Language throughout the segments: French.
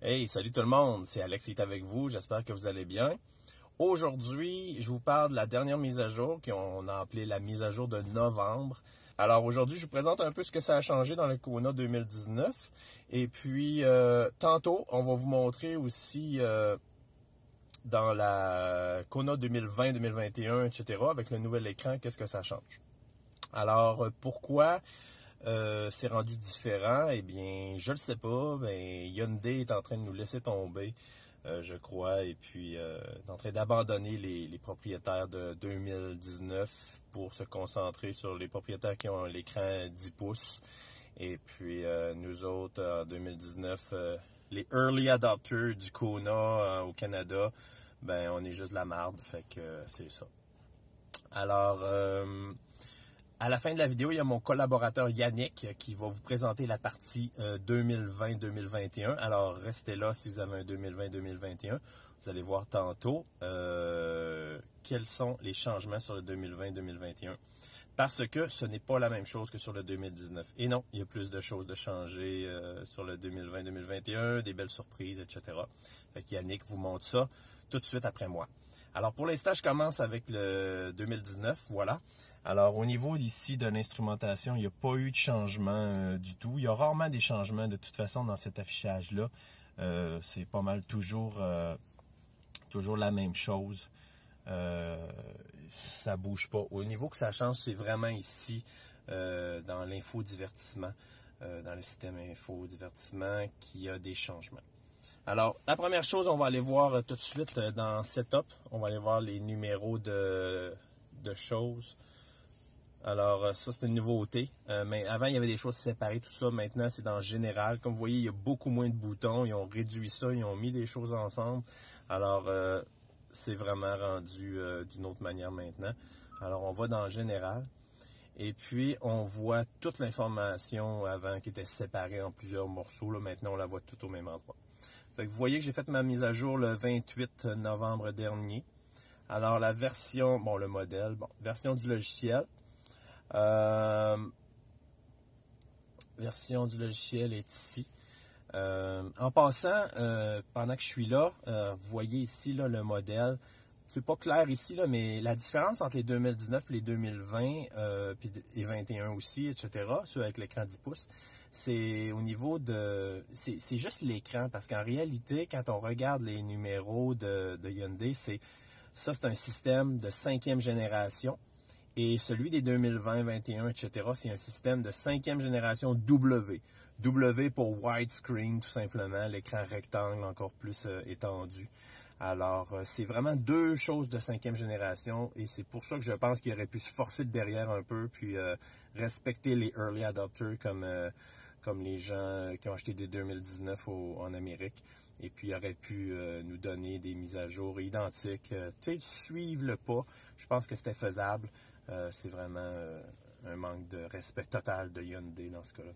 Hey, salut tout le monde, c'est Alex qui est avec vous, j'espère que vous allez bien. Aujourd'hui, je vous parle de la dernière mise à jour qu'on a appelée la mise à jour de novembre. Alors aujourd'hui, je vous présente un peu ce que ça a changé dans le Kona 2019. Et puis, tantôt, on va vous montrer aussi dans la Kona 2020, 2021, etc., avec le nouvel écran, qu'est-ce que ça change. Alors, pourquoi c'est rendu différent? Eh bien, je le sais pas. Ben, Hyundai est en train de nous laisser tomber, je crois, et puis est en train d'abandonner les propriétaires de 2019 pour se concentrer sur les propriétaires qui ont l'écran 10 pouces. Et puis, nous autres, en 2019, les early adopters du Kona au Canada, ben, on est juste de la marde, fait que c'est ça. Alors, à la fin de la vidéo, il y a mon collaborateur Yannick qui va vous présenter la partie 2020-2021. Alors, restez là si vous avez un 2020-2021. Vous allez voir tantôt quels sont les changements sur le 2020-2021. Parce que ce n'est pas la même chose que sur le 2019. Et non, il y a plus de choses de changer sur le 2020-2021, des belles surprises, etc. Fait que Yannick vous montre ça tout de suite après moi. Alors, pour l'instant, je commence avec le 2019, voilà. Alors, au niveau ici de l'instrumentation, il n'y a pas eu de changement du tout. Il y a rarement des changements de toute façon dans cet affichage-là. C'est pas mal toujours la même chose. Ça bouge pas. Au niveau que ça change, c'est vraiment ici, dans l'infodivertissement, dans le système infodivertissement, qu'il y a des changements. Alors, la première chose, on va aller voir tout de suite dans Setup. On va aller voir les numéros de choses. Alors, ça, c'est une nouveauté. Mais avant, il y avait des choses séparées, tout ça. Maintenant, c'est dans Général. Comme vous voyez, il y a beaucoup moins de boutons. Ils ont réduit ça, ils ont mis des choses ensemble. Alors, c'est vraiment rendu d'une autre manière maintenant. Alors, on va dans Général. Et puis, on voit toute l'information avant qui était séparée en plusieurs morceaux. Là, maintenant, on la voit tout au même endroit. Fait que vous voyez que j'ai fait ma mise à jour le 28 novembre dernier. Alors, la version, bon, le modèle, bon, version du logiciel. Version du logiciel est ici. En passant, pendant que je suis là, vous voyez ici là, le modèle. C'est pas clair ici, là, mais la différence entre les 2019 et les 2020, puis et 21 aussi, etc., ceux avec l'écran 10 pouces, c'est au niveau de... C'est juste l'écran, parce qu'en réalité, quand on regarde les numéros de Hyundai, c'est un système de 5e génération. Et celui des 2020, 21, etc., c'est un système de 5e génération W. W pour widescreen, tout simplement, l'écran rectangle encore plus étendu. Alors, c'est vraiment deux choses de 5e génération et c'est pour ça que je pense qu'il aurait pu se forcer de derrière un peu, puis respecter les early adopters comme les gens qui ont acheté des 2019 en Amérique. Et puis, il aurait pu nous donner des mises à jour identiques. Tu sais, suivre le pas, je pense que c'était faisable. C'est vraiment un manque de respect total de Hyundai dans ce cas-là.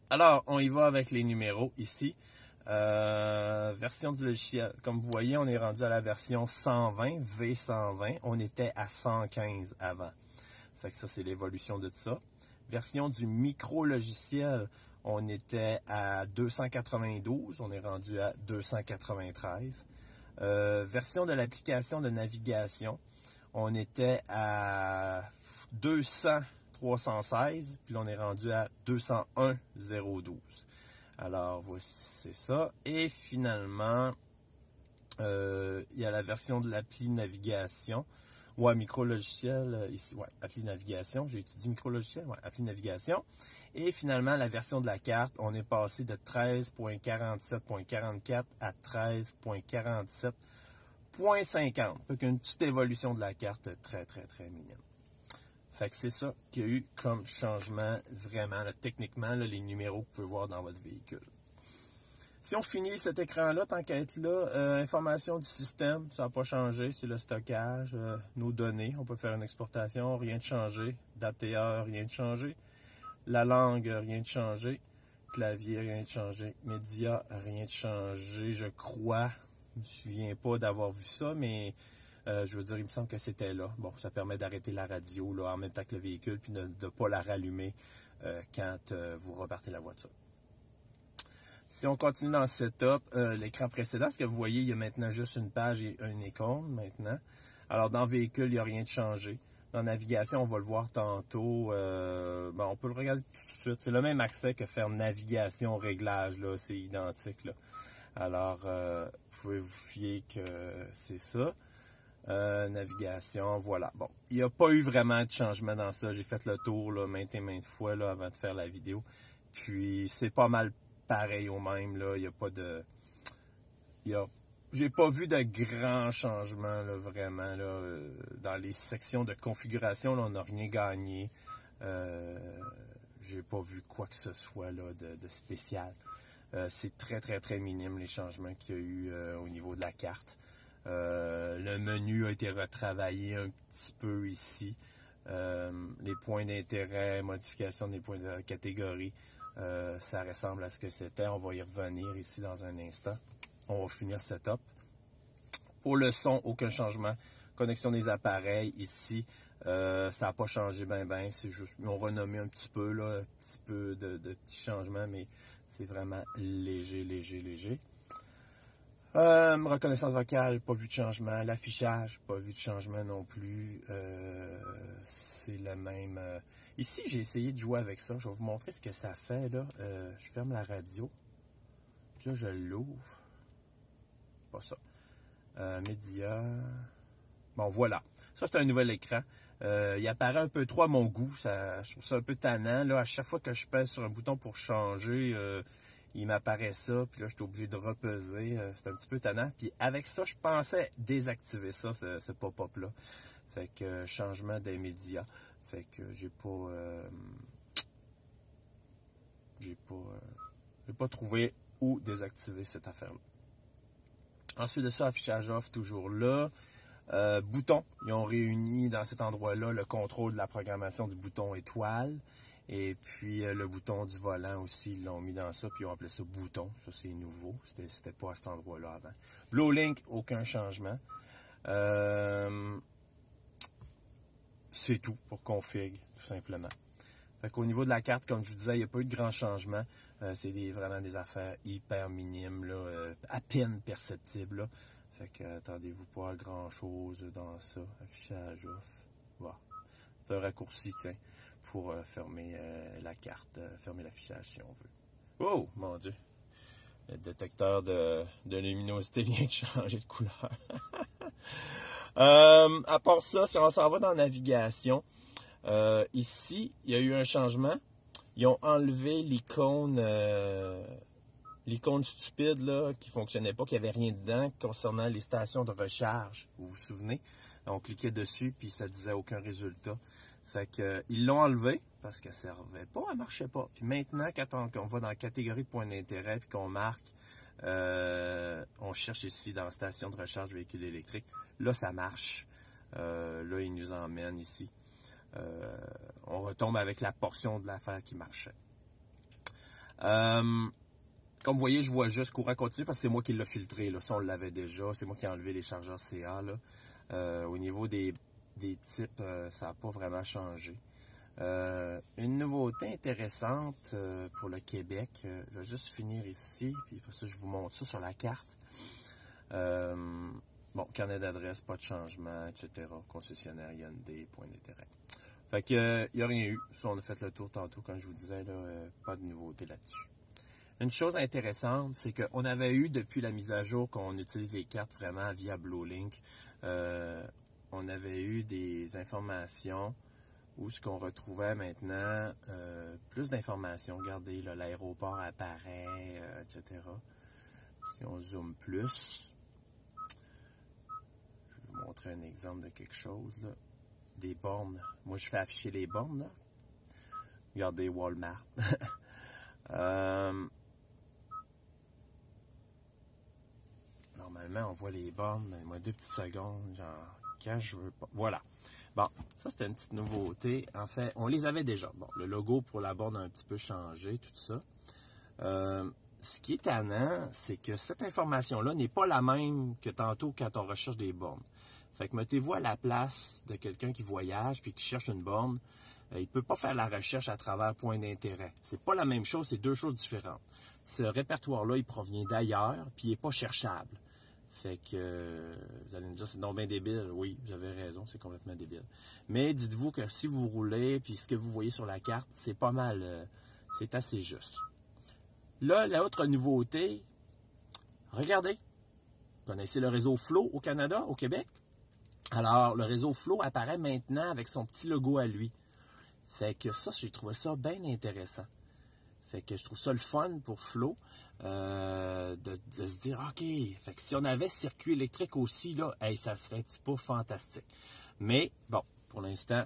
Alors, on y va avec les numéros ici. Version du logiciel. Comme vous voyez, on est rendu à la version 120, V120. On était à 115 avant. Fait que ça, c'est l'évolution de ça. Version du micro-logiciel, on était à 292. On est rendu à 293. Version de l'application de navigation, on était à 316, puis là, on est rendu à 201,012. Alors, voici, c'est ça. Et finalement, il y a la version de l'appli navigation. Ouais, micro-logiciel, ici, ouais, appli navigation. J'ai étudié micro-logiciel, ouais, appli navigation. Et finalement, la version de la carte, on est passé de 13.47.44 à 13.47.50. Donc, une petite évolution de la carte très, très, très minime. Fait que c'est ça qu'il y a eu comme changement, vraiment, là, techniquement, là, les numéros que vous pouvez voir dans votre véhicule. Si on finit cet écran-là, tant qu'à être là, information du système, ça n'a pas changé, c'est le stockage, nos données, on peut faire une exportation, rien de changé, date et heure, rien de changé, la langue, rien de changé, clavier, rien de changé, médias, rien de changé, je crois, je ne me souviens pas d'avoir vu ça, mais... je veux dire, il me semble que c'était là. Bon, ça permet d'arrêter la radio là, en même temps que le véhicule, puis de ne pas la rallumer quand vous repartez la voiture. Si on continue dans le setup, l'écran précédent, ce que vous voyez, il y a maintenant juste une page et une icône maintenant. Alors, dans véhicule, il n'y a rien de changé. Dans navigation, on va le voir tantôt. On peut le regarder tout de suite. C'est le même accès que faire navigation, réglage, là, c'est identique, là. Alors, vous pouvez vous fier que c'est ça. Navigation, voilà. Bon, il n'y a pas eu vraiment de changement dans ça. J'ai fait le tour là, maintes et maintes fois là, avant de faire la vidéo. Puis, c'est pas mal pareil au même, là. Il n'y a pas de... J'ai pas vu de grands changements, là, vraiment, là. Dans les sections de configuration, là, on n'a rien gagné. J'ai pas vu quoi que ce soit, là, de spécial. C'est très, très, très minime, les changements qu'il y a eu au niveau de la carte. Le menu a été retravaillé un petit peu ici. Les points d'intérêt, modification des points de catégorie, ça ressemble à ce que c'était. On va y revenir ici dans un instant. On va finir setup. Pour le son, aucun changement. Connexion des appareils, ici, ça n'a pas changé ben. C'est juste, ils ont renommé un petit peu, là, un petit peu de petits changements, mais c'est vraiment léger. Reconnaissance vocale, pas vu de changement. L'affichage, pas vu de changement non plus. C'est le même. Ici, j'ai essayé de jouer avec ça. Je vais vous montrer ce que ça fait, là. Je ferme la radio. Puis là, je l'ouvre. Pas ça. Média. Bon, voilà. Ça, c'est un nouvel écran. Il apparaît un peu trop à mon goût. Je trouve ça un peu tannant. Là, à chaque fois que je pèse sur un bouton pour changer, il m'apparaît ça. Puis là, je suis obligé de repeser. C'est un petit peu tannant. Puis avec ça, je pensais désactiver ça, ce pop-up-là. Fait que changement des médias. Fait que j'ai pas trouvé où désactiver cette affaire-là. Ensuite de ça, affichage off, toujours là. Bouton, ils ont réuni dans cet endroit-là le contrôle de la programmation du bouton étoile. Et puis le bouton du volant aussi, ils l'ont mis dans ça, puis ils ont appelé ça bouton. Ça, c'est nouveau. C'était pas à cet endroit-là avant. BlueLink, aucun changement. C'est tout pour config, tout simplement. Fait qu'au niveau de la carte, comme je vous disais, il n'y a pas eu de grands changements. C'est vraiment des affaires hyper minimes, là, à peine perceptibles. Là. Fait que attendez-vous pas à grand-chose dans ça. Affichage off. Voilà. C'est un raccourci, tiens, pour fermer la carte, fermer l'affichage si on veut. Oh, mon Dieu! Le détecteur de luminosité vient de changer de couleur. À part ça, si on s'en va dans navigation, ici, il y a eu un changement. Ils ont enlevé l'icône stupide là, qui ne fonctionnait pas, qui n'avait rien dedans concernant les stations de recharge. Vous vous souvenez? On cliquait dessus puis ça disait aucun résultat. Fait que ils l'ont enlevé parce qu'elle ne servait pas, elle ne marchait pas. Puis maintenant, quand on va dans la catégorie de points d'intérêt puis qu'on marque, on cherche ici dans la station de recharge véhicule électrique. Là, ça marche. Là, il nous emmène ici. On retombe avec la portion de l'affaire qui marchait. Comme vous voyez, je vois juste courant continu parce que c'est moi qui l'ai filtré. Là. Ça, on l'avait déjà. C'est moi qui ai enlevé les chargeurs CA. Là. Au niveau des types, ça n'a pas vraiment changé. Une nouveauté intéressante pour le Québec. Je vais juste finir ici. Puis après ça, je vous montre ça sur la carte. Bon, carnet d'adresse, pas de changement, etc. Concessionnaire Hyundai, point d'intérêt. Fait que, il n'y a rien eu. Ça, on a fait le tour tantôt, comme je vous disais, là, pas de nouveauté là-dessus. Une chose intéressante, c'est qu'on avait eu, depuis la mise à jour, qu'on utilise les cartes vraiment via BlueLink, on avait eu des informations où ce qu'on retrouvait maintenant, plus d'informations. Regardez, l'aéroport apparaît, etc. Si on zoome plus, je vais vous montrer un exemple de quelque chose, là. Des bornes. Moi, je fais afficher les bornes, là. Regardez Walmart. Normalement, on voit les bornes. Moi, 2 petites secondes. Genre, quand je veux pas. Voilà. Bon, ça, c'était une petite nouveauté. En fait, on les avait déjà. Bon, le logo pour la borne a un petit peu changé, tout ça. Ce qui est tannant, c'est que cette information-là n'est pas la même que tantôt quand on recherche des bornes. Fait que mettez-vous à la place de quelqu'un qui voyage puis qui cherche une borne. Il ne peut pas faire la recherche à travers point d'intérêt. C'est pas la même chose, c'est 2 choses différentes. ce répertoire-là, il provient d'ailleurs, puis il n'est pas cherchable. Fait que vous allez me dire, c'est donc bien débile. Oui, vous avez raison, c'est complètement débile. Mais dites-vous que si vous roulez, puis ce que vous voyez sur la carte, c'est pas mal, c'est assez juste. Là, la autre nouveauté, regardez, vous connaissez le réseau Flow au Canada, au Québec? Alors, le réseau Flow apparaît maintenant avec son petit logo à lui. Fait que ça, j'ai trouvé ça bien intéressant. Fait que je trouve ça le fun pour Flow de se dire, OK, fait que si on avait circuit électrique aussi, là, hey, ça serait-tu pas fantastique? Mais bon, pour l'instant,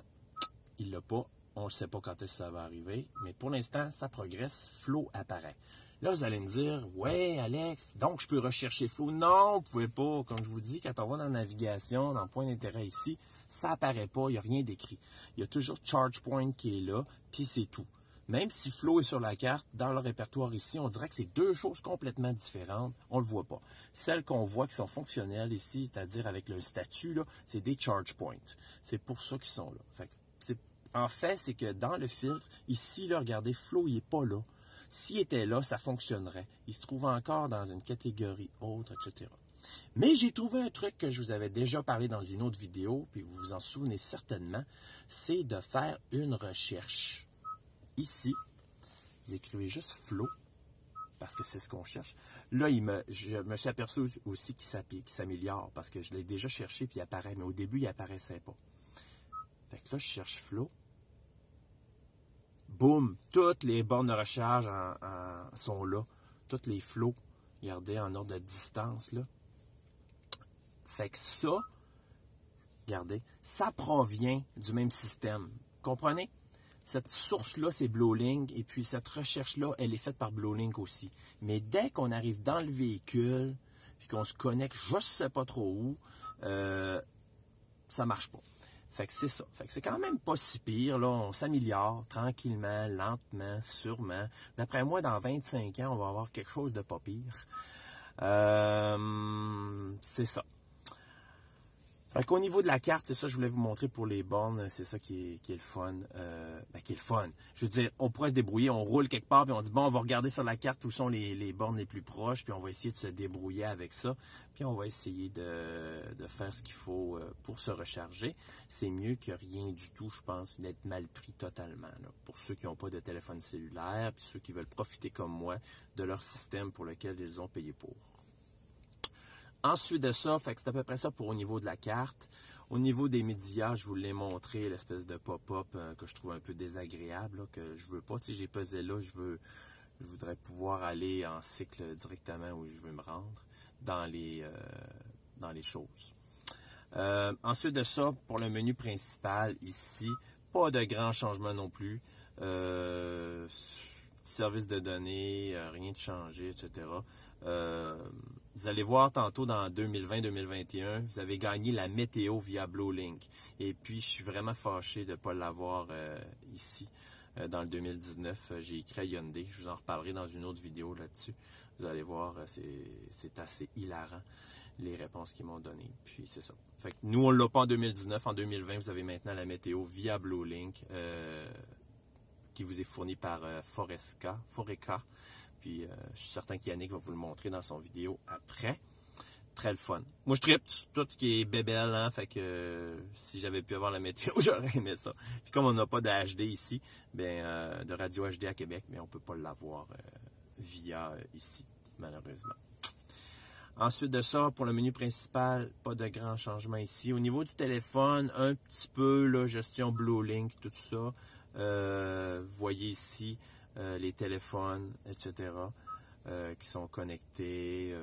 il l'a pas. On ne sait pas quand est-ce que ça va arriver. Mais pour l'instant, ça progresse. Flow apparaît. Là, vous allez me dire, ouais, Alex, donc je peux rechercher Flow. Non, vous ne pouvez pas. Comme je vous dis, quand on va dans la navigation, dans le point d'intérêt ici, ça apparaît pas, il n'y a rien d'écrit. Il y a toujours ChargePoint qui est là, puis c'est tout. Même si Flow est sur la carte, dans le répertoire ici, on dirait que c'est deux choses complètement différentes. On ne le voit pas. Celles qu'on voit qui sont fonctionnelles ici, c'est-à-dire avec le statut, là, c'est des ChargePoint. C'est pour ça qu'ils sont là. En fait, c'est que dans le filtre, ici, là, regardez, Flow, il n'est pas là. S'il était là, ça fonctionnerait. Il se trouve encore dans une catégorie autre, etc. Mais j'ai trouvé un truc que je vous avais déjà parlé dans une autre vidéo, puis vous vous en souvenez certainement, c'est de faire une recherche. Ici, vous écrivez juste Flow, parce que c'est ce qu'on cherche. Là, je me suis aperçu aussi qu'il s'améliore, parce que je l'ai déjà cherché, puis il apparaît, mais au début, il apparaissait pas. Fait que là, je cherche Flow. Boum! Toutes les bornes de recharge sont là. Toutes les flots. Regardez, en ordre de distance, là. Fait que ça, regardez, ça provient du même système. Comprenez? Cette source-là, c'est BlueLink, et puis cette recherche-là, elle est faite par BlueLink aussi. Mais dès qu'on arrive dans le véhicule, puis qu'on se connecte, je ne sais pas trop où, ça marche pas. Fait que c'est ça. Fait que c'est quand même pas si pire, là. On s'améliore tranquillement, lentement, sûrement. D'après moi, dans 25 ans, on va avoir quelque chose de pas pire. C'est ça. Fait qu'au niveau de la carte, c'est ça que je voulais vous montrer pour les bornes. C'est ça qui est le fun. Qui est le fun. Je veux dire, on pourrait se débrouiller, on roule quelque part, puis on dit, bon, on va regarder sur la carte où sont les bornes les plus proches, puis on va essayer de se débrouiller avec ça. Puis on va essayer de faire ce qu'il faut pour se recharger. C'est mieux que rien du tout, je pense, d'être mal pris totalement. Là, pour ceux qui n'ont pas de téléphone cellulaire, puis ceux qui veulent profiter comme moi de leur système pour lequel ils ont payé pour. Ensuite de ça, fait que c'est à peu près ça pour au niveau de la carte. Au niveau des médias, je vous l'ai montré, l'espèce de pop-up que je trouve un peu désagréable, là, que je veux pas. Tu sais, j'ai pesé là, je voudrais pouvoir aller en cycle directement où je veux me rendre dans les choses. Ensuite de ça, pour le menu principal ici, pas de grands changements non plus. Service de données, rien de changé, etc. Vous allez voir tantôt dans 2020-2021, vous avez gagné la météo via BlueLink. Et puis, je suis vraiment fâché de ne pas l'avoir ici. Dans le 2019, j'ai écrit à Hyundai. Je vous en reparlerai dans une autre vidéo là-dessus. Vous allez voir, c'est assez hilarant, les réponses qu'ils m'ont données. Puis, c'est ça. Fait que nous, on ne l'a pas en 2019. En 2020, vous avez maintenant la météo via BlueLink qui vous est fournie par Foreca. Puis, je suis certain qu'Yannick va vous le montrer dans son vidéo après. Très le fun. Moi, je tripe tout ce qui est bébelle, hein, fait que si j'avais pu avoir la météo, j'aurais aimé ça. Puis comme on n'a pas de HD ici, de radio HD à Québec, mais on ne peut pas l'avoir via ici, malheureusement. Ensuite de ça, pour le menu principal, pas de grands changements ici. Au niveau du téléphone, un petit peu, là, gestion BlueLink, tout ça. Vous voyez ici les téléphones, etc., qui sont connectés.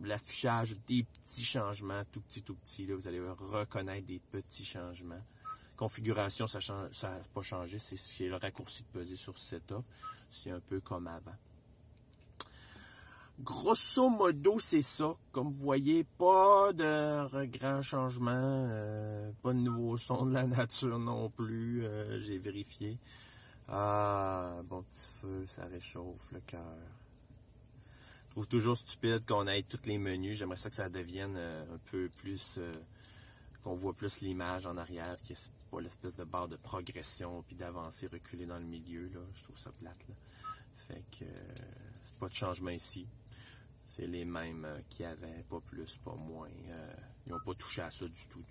L'affichage, des petits changements, tout petit. Là, vous allez reconnaître des petits changements. Configuration, ça n'a pas changé. C'est le raccourci de peser sur Setup. C'est un peu comme avant. Grosso modo, c'est ça. Comme vous voyez, pas de grands changements, pas de nouveaux sons de la nature non plus. J'ai vérifié. Ah, bon petit feu, ça réchauffe le cœur. Je trouve toujours stupide qu'on ait tous les menus. J'aimerais ça que ça devienne un peu plus... qu'on voit plus l'image en arrière, qu'il n'y ait pas l'espèce de barre de progression, puis d'avancer, reculer dans le milieu. Là. Je trouve ça plate. Là. Fait que... Pas de changement ici. C'est les mêmes qu'il y avait, pas plus, pas moins. Ils n'ont pas touché à ça du tout.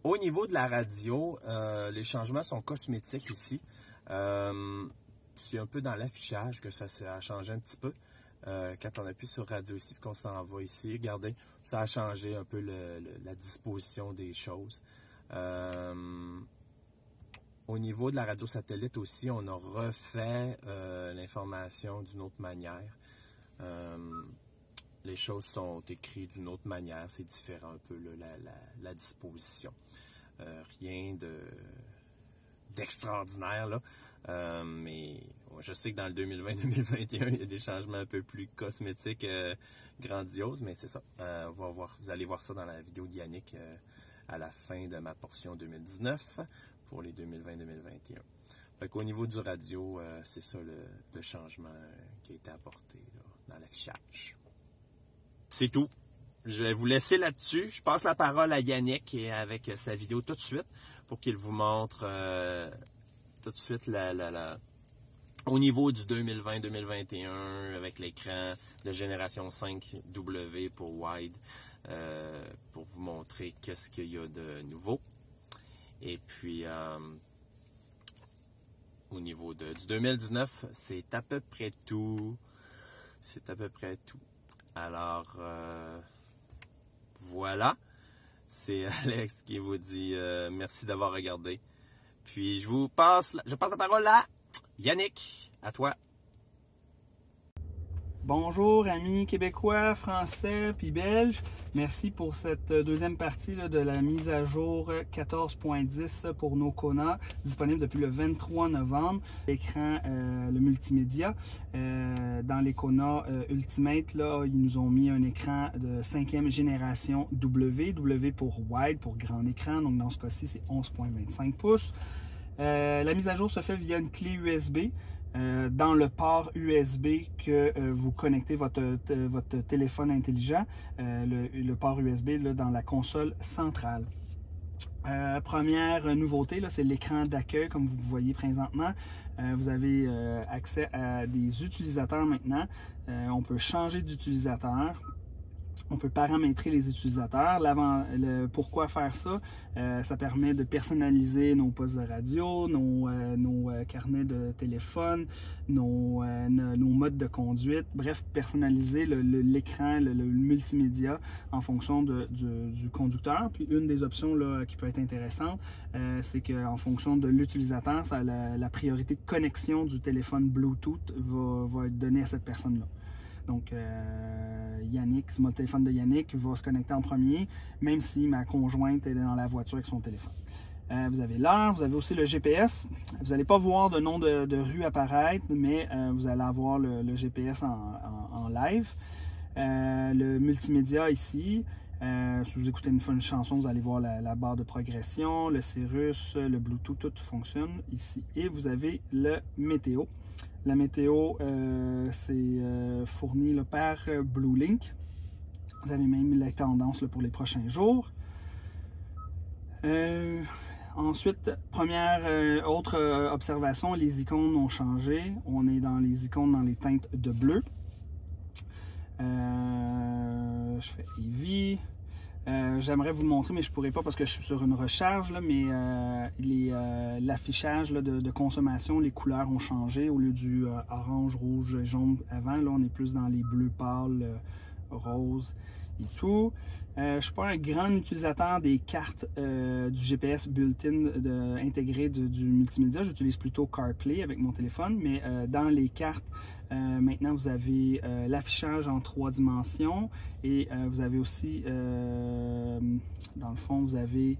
Au niveau de la radio, les changements sont cosmétiques ici. C'est un peu dans l'affichage que ça a changé un petit peu. Quand on appuie sur radio ici et qu'on s'en va ici, regardez, ça a changé un peu la disposition des choses. Au niveau de la radio satellite aussi, on a refait l'information d'une autre manière. Les choses sont écrites d'une autre manière, c'est différent un peu là, la disposition. Rien d'extraordinaire là, mais je sais que dans le 2020-2021, il y a des changements un peu plus cosmétiques, grandioses, mais c'est ça. Vous allez voir ça dans la vidéo de Yannick à la fin de ma portion 2019 pour les 2020-2021. Fait qu'au niveau du radio, c'est ça le changement qui a été apporté là, dans l'affichage. C'est tout. Je vais vous laisser là-dessus. Je passe la parole à Yannick et avec sa vidéo tout de suite pour qu'il vous montre tout de suite au niveau du 2020-2021 avec l'écran de génération 5W pour wide pour vous montrer qu'est-ce qu'il y a de nouveau. Et puis au niveau du 2019, c'est à peu près tout. C'est à peu près tout. Alors, voilà, c'est Alex qui vous dit merci d'avoir regardé. Puis je passe la parole à Yannick, à toi. Bonjour amis québécois, français puis belges. Merci pour cette deuxième partie là, de la mise à jour 14.10 pour nos Kona, disponible depuis le 23 novembre. L'écran, le multimédia. Dans les Kona Ultimate, là, ils nous ont mis un écran de 5e génération W pour wide, pour grand écran. Donc dans ce cas-ci, c'est 11.25 pouces. La mise à jour se fait via une clé USB. Dans le port USB que vous connectez votre téléphone intelligent, le port USB là, dans la console centrale. Première nouveauté, c'est l'écran d'accueil comme vous voyez présentement. Vous avez accès à des utilisateurs maintenant. On peut changer d'utilisateur. On peut paramétrer les utilisateurs. Pourquoi faire ça? Ça permet de personnaliser nos postes de radio, nos carnets de téléphone, nos modes de conduite. Bref, personnaliser l'écran, le multimédia en fonction du conducteur. Puis une des options là, qui peut être intéressante, c'est qu'en fonction de l'utilisateur, la priorité de connexion du téléphone Bluetooth va être donnée à cette personne-là. Donc, Yannick, mon téléphone de Yannick va se connecter en premier, même si ma conjointe est dans la voiture avec son téléphone. Vous avez l'heure, vous avez aussi le GPS. Vous n'allez pas voir de nom de rue apparaître, mais vous allez avoir le GPS en live. Le multimédia ici. Si vous écoutez une chanson, vous allez voir la barre de progression, le Cirrus, le Bluetooth, tout fonctionne ici. Et vous avez le météo. La météo, c'est fourni là, par BlueLink. Vous avez même la tendance là, pour les prochains jours. Ensuite, autre observation, les icônes ont changé. On est dans les icônes dans les teintes de bleu. Je fais Eevee. J'aimerais vous le montrer, mais je ne pourrais pas parce que je suis sur une recharge, là, mais l'affichage de consommation, les couleurs ont changé. Au lieu du orange, rouge, jaune avant, là, on est plus dans les bleus pâles, roses et tout. Je ne suis pas un grand utilisateur des cartes du GPS built-in intégré du multimédia. J'utilise plutôt CarPlay avec mon téléphone, mais dans les cartes, maintenant vous avez l'affichage en 3 dimensions et vous avez aussi, dans le fond, vous avez,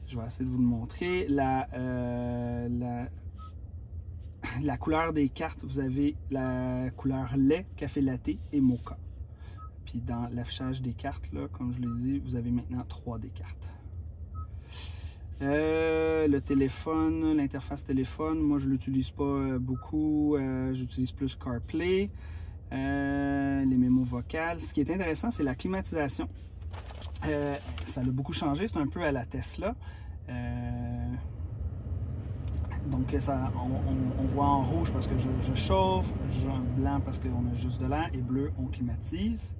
je vais essayer de vous le montrer, la couleur des cartes, vous avez la couleur lait, café latte et mocha. Puis dans l'affichage des cartes, là, comme je l'ai dit, vous avez maintenant 3 des cartes. Le téléphone, l'interface téléphone, moi je ne l'utilise pas beaucoup. J'utilise plus CarPlay. Les mémos vocales. Ce qui est intéressant, c'est la climatisation. Ça a beaucoup changé. C'est un peu à la Tesla. Donc on voit en rouge parce que je chauffe, blanc parce qu'on a juste de l'air et bleu on climatise.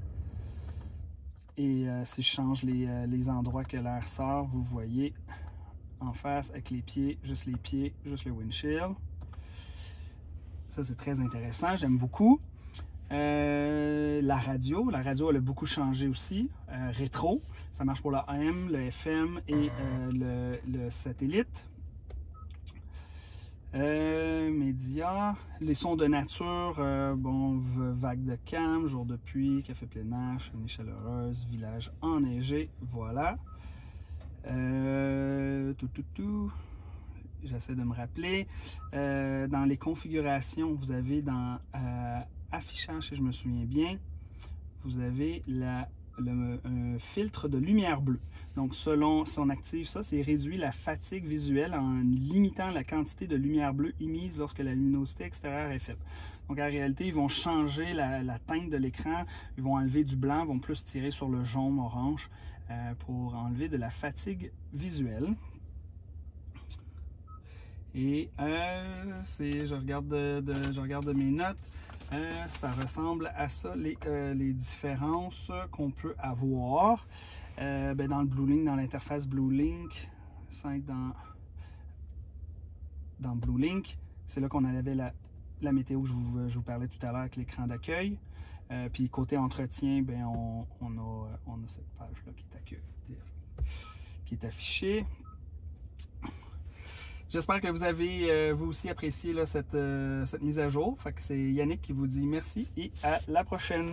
Et si je change les endroits que l'air sort, vous voyez en face avec les pieds, juste le windshield. Ça c'est très intéressant, j'aime beaucoup. La radio elle a beaucoup changé aussi. Rétro, ça marche pour le AM, le FM et le satellite. Médias, les sons de nature, vague de calme, jour de pluie, café plein air, cheminée chaleureuse, village enneigé, voilà. J'essaie de me rappeler. Dans les configurations, vous avez dans affichage, si je me souviens bien, vous avez un filtre de lumière bleue. Donc, selon si on active ça, c'est réduit la fatigue visuelle en limitant la quantité de lumière bleue émise lorsque la luminosité extérieure est faite. Donc, en réalité, ils vont changer la teinte de l'écran, ils vont enlever du blanc, vont plus tirer sur le jaune, orange pour enlever de la fatigue visuelle. Et je regarde mes notes. Ça ressemble à ça, les différences qu'on peut avoir. Dans le BlueLink, dans l'interface BlueLink, 5 dans BlueLink, c'est là qu'on avait la météo que je vous parlais tout à l'heure avec l'écran d'accueil. Puis côté entretien, on a cette page-là qui est affichée. J'espère que vous avez vous aussi apprécié là, cette mise à jour. Fait que c'est Yannick qui vous dit merci et à la prochaine.